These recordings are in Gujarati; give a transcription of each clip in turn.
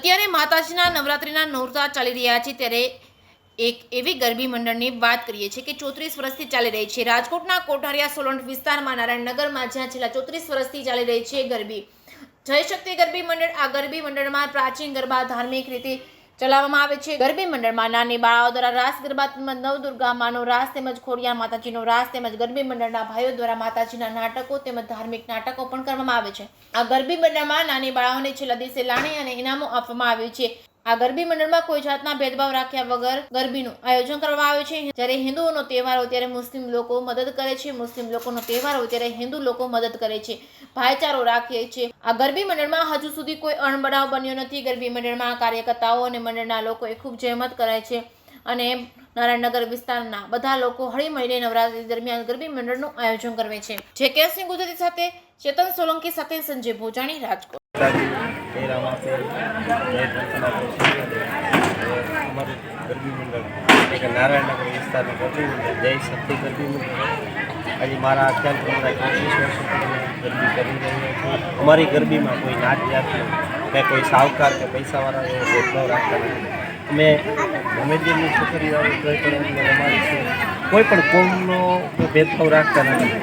અત્યારે માતાજીના નવરાત્રિના નોરતા ચાલી રહ્યા છે ત્યારે એક એવી ગરબી મંડળની વાત કરીએ છીએ કે 34 વર્ષથી ચાલી રહી છે। રાજકોટના કોઠારિયા સોલંકી વિસ્તારમાં નારાયણનગરમાં જ્યાં છેલ્લા 34 વર્ષથી ચાલી રહી છે ગરબી જય શક્તિ ગરબી મંડળ। આ ગરબી મંડળમાં પ્રાચીન ગરબા ધાર્મિક રીતે ચલાવવામાં આવે છે। ગરબી મંડળમાં નાની બાળાઓ દ્વારા રાસ ગરબા તેમજ નવદુર્ગા માનો રાસ તેમજ ખોડિયાર માતાજીનો રાસ તેમજ ગરબી મંડળના ભાઈઓ દ્વારા માતાજીના નાટકો તેમજ ધાર્મિક નાટકો પણ કરવામાં આવે છે। આ ગરબી મંડળમાં નાની બાળાઓને છેલ્લા દિવસે લાણી અને ઇનામો આપવામાં આવે છે। આ ગરબી મંડળમાં કોઈ જાતના ભેદભાવ રાખ્યા વગર ગરબીનું આયોજન કરવામાં આવે છે। જ્યારે હિન્દુઓનો તહેવાર હોય ત્યારે મુસ્લિમ લોકો મદદ કરે છે, મુસ્લિમ લોકોનો તહેવાર હોય ત્યારે હિન્દુ લોકો મદદ કરે છે, ભાઈચારો રાખે છે। આ ગરબી મંડળમાં હજુ સુધી કોઈ અણબનાવ બન્યો નથી। ગરબી મંડળમાં કાર્યકર્તાઓ અને મંડળના લોકોએ ખૂબ જહેમત કરે છે અને નારાયણનગર વિસ્તારના બધા લોકો હળી મળીને નવરાત્રી દરમિયાન ગરબી મંડળનું આયોજન કરે છે। જે કેસની ગુજરાતી સાથે ચેતન સોલંકી સાથે સંજય ભોજાણી, રાજકોટ। ગરબી મંડળ એક નારાયણનગર વિસ્તારનું ગરબી મંડળ જય શક્તિ ગરબી મંડળ આજે મારા ખ્યાલ પ્રમાણે 25 વર્ષ ગરબી કરી રહ્યા છીએ। અમારી ગરબીમાં કોઈ નાત જાતનો કે કોઈ સાવકાર કે પૈસાવાળા એવો ભેદભાવ રાખતા નથી। અમે મોમેડિયનની છોકરીઓ અમારી છે, કોઈ પણ કોમનો ભેદભાવ રાખતા નથી।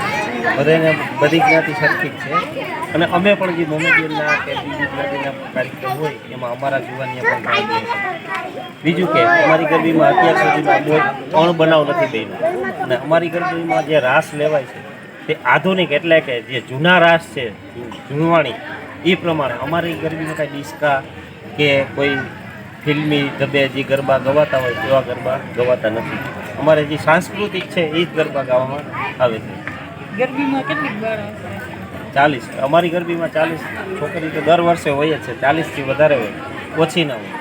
બધાને બધી જ્ઞાતિ સરખી જ છે અને અમે પણ જે મોમેડિયનના કે બીજી જ્ઞાતિના કાર્યક્રમ હોય એમાં અમારા જુવાનિયા પણ ભાગ લે છે। બીજું કે અમારી ગરબીમાં અત્યાર સુધીમાં કોઈ અણબનાવ નથી બન્યો અને અમારી ગરબીમાં જે રાસ લેવાય છે તે આધુનિક એટલે કે જે જૂના રાસ છે જૂનવાણી એ પ્રમાણે અમારી ગરબીમાં કાંઈ ડિસ્કા કે કોઈ ફિલ્મી ઢબે જે ગરબા ગવાતા હોય એવા ગરબા ગવાતા નથી। અમારે જે સાંસ્કૃતિક છે એ જ ગરબા ગાવામાં આવે છે। ગરબીમાં કેટલીક બાળા 40 અમારી ગરબીમાં 40 છોકરી તો દર વર્ષે હોય જ છે, 40થી વધારે હોય, ઓછી ના હોય।